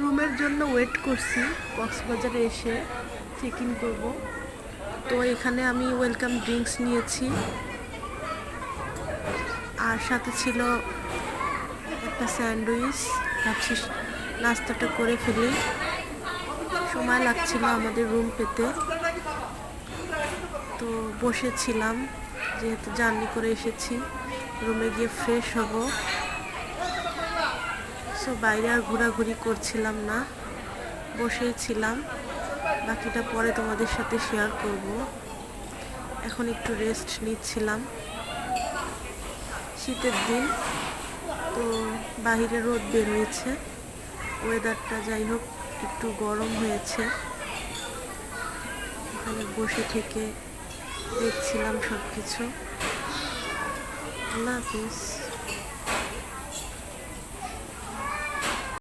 রুমের জন্য ওয়েট করছি, কক্সবাজারে এসে চেক ইন করবো। তো এখানে আমি ওয়েলকাম ড্রিঙ্কস নিয়েছি, আর সাথে ছিল একটা স্যান্ডউইচ। ভাবছি নাস্তাটা করে ফেলি, সময় লাগছিল আমাদের রুম পেতে। তো বসেছিলাম, যেহেতু জার্নি করে এসেছি, রুমে গিয়ে ফ্রেশ হব। সো বাইরে আর ঘোরাঘুরি করছিলাম না, বসেই ছিলাম। বাকিটা পরে তোমাদের সাথে শেয়ার করব। এখন একটু রেস্ট নিচ্ছিলাম। শীতের দিন, তো বাহিরে রোদ বের হয়েছে, ওয়েদারটা যাই হোক একটু গরম হয়েছে। এখানে বসে থেকে দেখছিলাম সব কিছু। আল্লাহ হাফিজ।